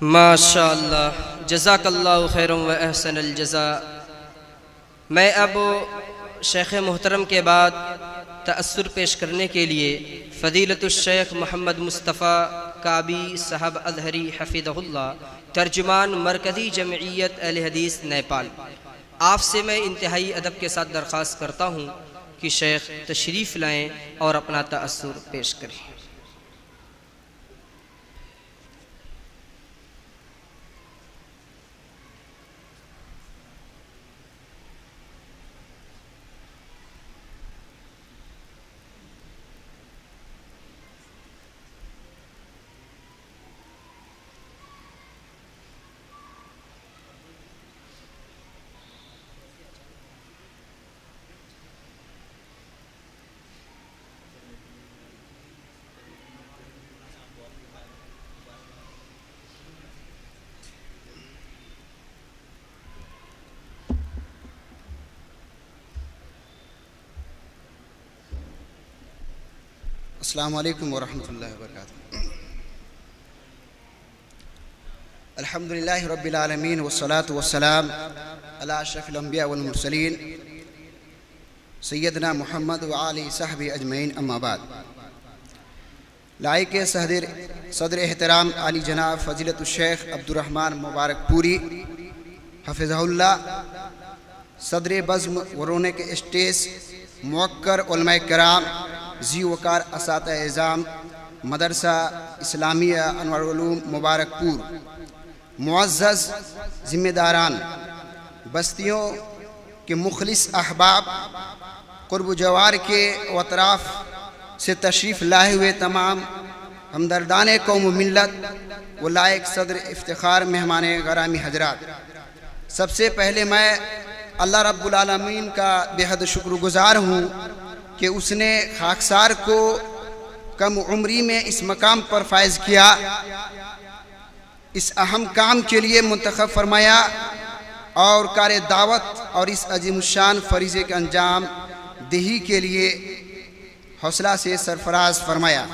माशाअल्लाह, जज़ाकल्लाहु खैरन व अहसनल जज़ा। मैं अब शेख़ मोहतरम के बाद तअस्सुर पेश करने के लिए फ़दीलतुश शेख मोहम्मद मुस्तफ़ा काबी साहब अज़हरी हफ़िज़हुल्लाह, तर्जुमान मरकज़ी जमइयत अहले हदीस नेपाल, आपसे मैं इंतहाई अदब के साथ दरख्वास्त करता हूँ कि शेख तशरीफ़ लाएँ और अपना तअस्सुर पेश करें। अस्सलामु अलैकुम वरहमतुल्लाहि वबरकातुहू। अल्हम्दुलिल्लाहि रब्बिल आलमीन वस्सलातु वस्सलाम अला अशरफिल अंबिया वल मुरसलीन सय्यदना मुहम्मद व आलिहि सहबी अजमईन, अम्मा बाद। लाइक सदर एहतराम आली जनाब फ़ज़ीलतुश शेख अब्दुर्रहमान मुबारकपुरी हफ़िज़हुल्लाह, सदर बज़्म वरोने के स्टेज मुवक्कर उलमाए किराम, जी वकार असातिज़ा एज़ाम, मदरसा इस्लामिया अनवारुल उलूम मुबारकपुर, मुअज़्ज़ज़ ज़िम्मेदारान, बस्तियों के मुखलिस अहबाब, क़ुर्ब जवार के अतराफ़ से तशरीफ़ लाए हुए तमाम हमदर्दान कौम मिल्लत व लायक सदर इफ्तिखार मेहमान गरामी हजरात, सबसे पहले मैं अल्लाह रब्बुल आलमीन का बेहद शुक्रगुज़ार हूँ कि उसने खाकसार को कम उम्री में इस मकाम पर फायज़ किया, इस अहम काम के लिए मुंतखब फरमाया और कार दावत और इस अजीमुशान फरीज़े के अंजाम दही के लिए हौसला से सरफराज फरमाया।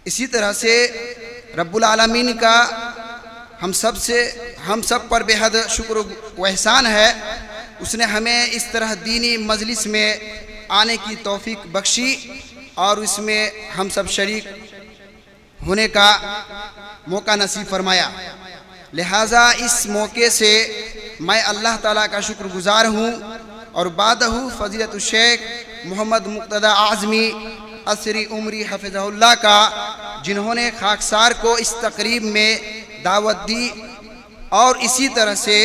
इसी तरह से रब्बुल आलमीन का हम सब पर बेहद शुक्र व एहसान है, उसने हमें इस तरह दीनी मजलिस में आने की तौफीक बख्शी और इसमें हम सब शरीक होने का मौका नसीब फरमाया। लिहाजा इस मौके से मैं अल्लाह ताला का शुक्रगुज़ार हूँ और बादहू फ़ज़ीलतुश शेख मोहम्मद मुक़्तदा आज़मी असरी उमरी हफ़िज़हुल्लाह का, जिन्होंने खाकसार को इस तकरीब में दावत दी, और इसी तरह से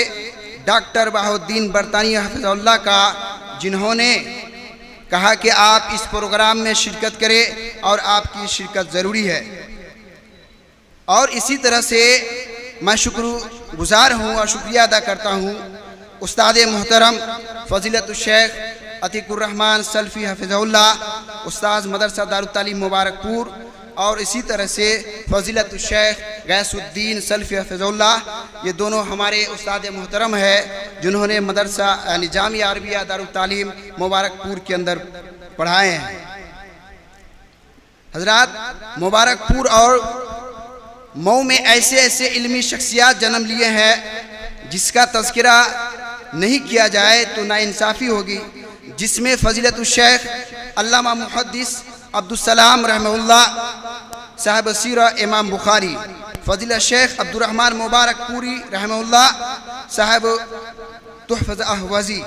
डॉक्टर बहाउद्दीन बरतानी हफ़िज़हुल्लाह का, जिन्होंने कहा कि आप इस प्रोग्राम में शिरकत करें और आपकी शिरकत ज़रूरी है। और इसी तरह से मैं शुक्रगुज़ार हूँ और शुक्रिया अदा करता हूँ उस्ताद मोहतरम फ़ज़ीलतुश शेख अतीकुर्रहमान सल्फ़ी हफ़िज़हुल्लाह, उस्ताद मदरसा दारुत तालीम मुबारकपुर, और इसी तरह से फ़ज़ीलतुश शेख गैसुद्दीन सल्फ़ी हफ़िज़हुल्लाह, ये दोनों हमारे उस्ताद मोहतरम है जिन्होंने मदरसा यानी जामिया अरबिया दारुत तालीम मुबारकपुर के अंदर पढ़ाए हैं। हज़रात, मुबारकपुर और मऊ में ऐसे ऐसे इल्मी शख्सियात जन्म लिए हैं जिसका तज़किरा नहीं किया जाए तो नाइंसाफ़ी होगी, जिसमें फ़ज़ीलतुश शेख अल्लामा मुहद्दिस अब्दुस्सलाम रहमहुल्लाह साहब सीरा इमाम बुखारी, फ़ज़ीलत शेख अब्दुर्रहमान मुबारकपुरी रहमहुल्लाह साहब तुहफ़त अहवज़ी,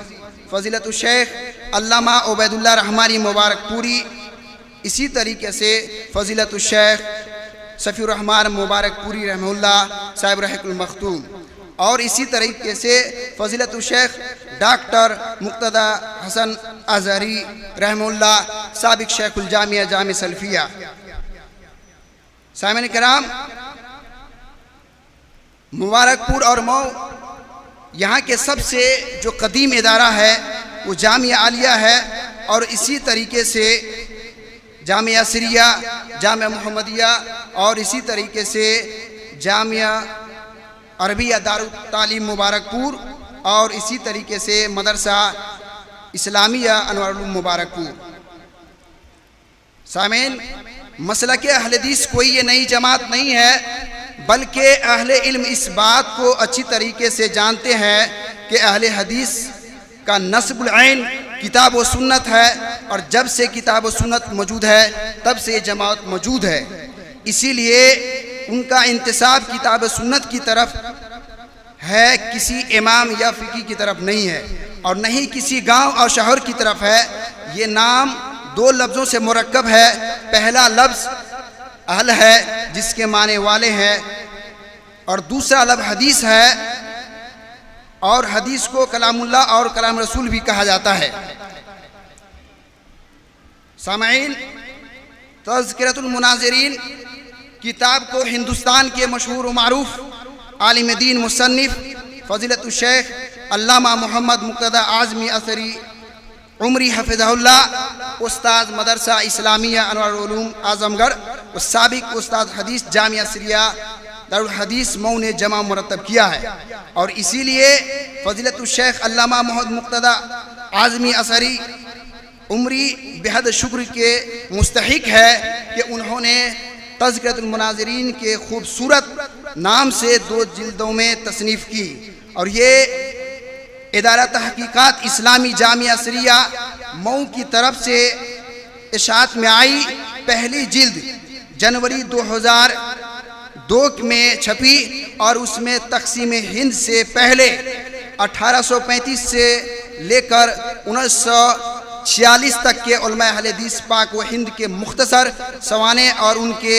फ़ज़ीलतुश शेख अल्लामा उबैदुल्लाह रहमानी मुबारकपुरी, इसी तरीके से फ़ज़ीलतुश शेख सफ़ीउर रहमान मुबारकपुरी रहमहुल्लाह साहब रहीकुल मख्तूम, और इसी तरीके से फ़ज़ीलतुश शेख डॉक्टर मुक़्तदा हसन अज़हरी रहमहुल्लाह साबिक़ शेखुल जामिया जामे सल्फ़िया। सामईन किराम, मुबारकपुर और मऊ यहाँ के सबसे जो कदीम इदारा है वो जामिया आलिया है, और इसी तरीके से जामिया सिरिया, जामिया मुहम्मदिया, और इसी तरीके से जामिया अरबिया दारुत तालीम मुबारकपुर, और इसी तरीके से मदरसा इस्लामिया अनवारुल उलूम मुबारकपुर। सामईन, मसलक अहले हदीस कोई ये नई जमात नहीं है बल्कि अहले इल्म इस बात को अच्छी तरीके से जानते हैं कि अहले हदीस का नस्बुल ऐन किताब व सुन्नत है, और जब से किताब व सुन्नत मौजूद है तब से जमात मौजूद है। इसीलिए उनका इंतिसाब किताब व सुन्नत की तरफ है, किसी इमाम या फ़िक़ी की तरफ नहीं है, और नहीं किसी गांव और शहर की तरफ है। ये नाम दो लफ्ज़ों से मुरक्कब है। पहला लफ्ज़ अहल है जिसके माने वाले हैं, और दूसरा लफ्ज़ हदीस है, और हदीस को कलामुल्लाह और कलाम रसूल भी कहा जाता है। सामईन, तज़किरतुल मुनाज़िरीन किताब को हिंदुस्तान के मशहूर व मारूफ आलिम दीन मुसन्निफ फ़ज़ीलतुल शेख अल्लामा मोहम्मद मुक़्तदा आज़मी असरी उमरी हफ़िज़हुल्लाह, उस्ताद मदरसा इस्लामिया अनवारुल उलूम आज़मगढ़, और साबिक़ उस्ताद हदीस जामिया सिरिया दारुल हदीस मऊ ने जमा मुरतब किया है। और इसीलिए फ़ज़ीलतुल शेख अल्लामा मोहम्मद मुक़्तदा आज़मी असरी उमरी बेहद शुक्र के मुस्तहिक है कि उन्होंने तज़किरतुल मुनाज़िरीन के खूबसूरत नाम से 2 जिल्दों में तसनीफ़ की, और ये इदारा तहक़ीक़ात इस्लामी जामिया सिरिया मऊ की तरफ से इशाअत में आई। पहली जिल्द जनवरी 2002 में छपी, और उसमें तक़सीम हिंद से पहले 1835 से लेकर 1946 तक के उलमा अहले हदीस पाक व हिंद के मुख्तसर सवाने और उनके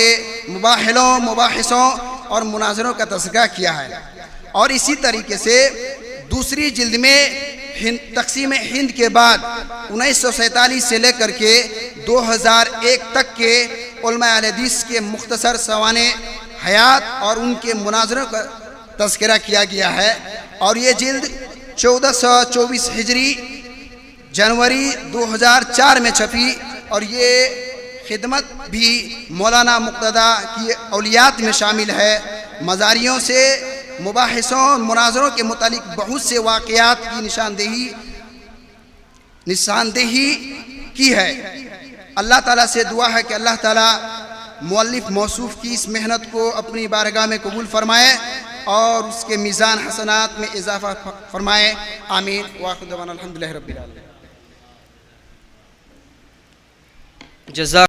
मुबाहिलों, मुबाहिसों और मुनाज़रों का तज़किरा किया है। और इसी तरीके से दूसरी जिल्द में तक़सीम हिंद के बाद 1947 से लेकर के 2001 तक के उलमा अहले हदीस के मुख्तसर सवाने हयात और उनके मुनाज़रों का तज़किरा किया गया है। और ये जिल्द 1424 हिजरी जनवरी 2004 में छपी, और ये खिदमत भी मौलाना मुक़्तदा की औलियात में शामिल है। मज़ारियों से मुबाहिसों मुनाज़रों के मुतालिक बहुत से वाक़यात की निशानदेही की है। अल्लाह ताला से दुआ है कि अल्लाह ताला मुअल्लिफ़ मौसूफ़ की इस मेहनत को अपनी बारगाह में कबूल फरमाए और उसके मीज़ान हसनात में इजाफ़ा फरमाए। आमीन। व आखिर दअवाना अल्हम्दुलिल्लाहि रब्बिल आलमीन। जज़ा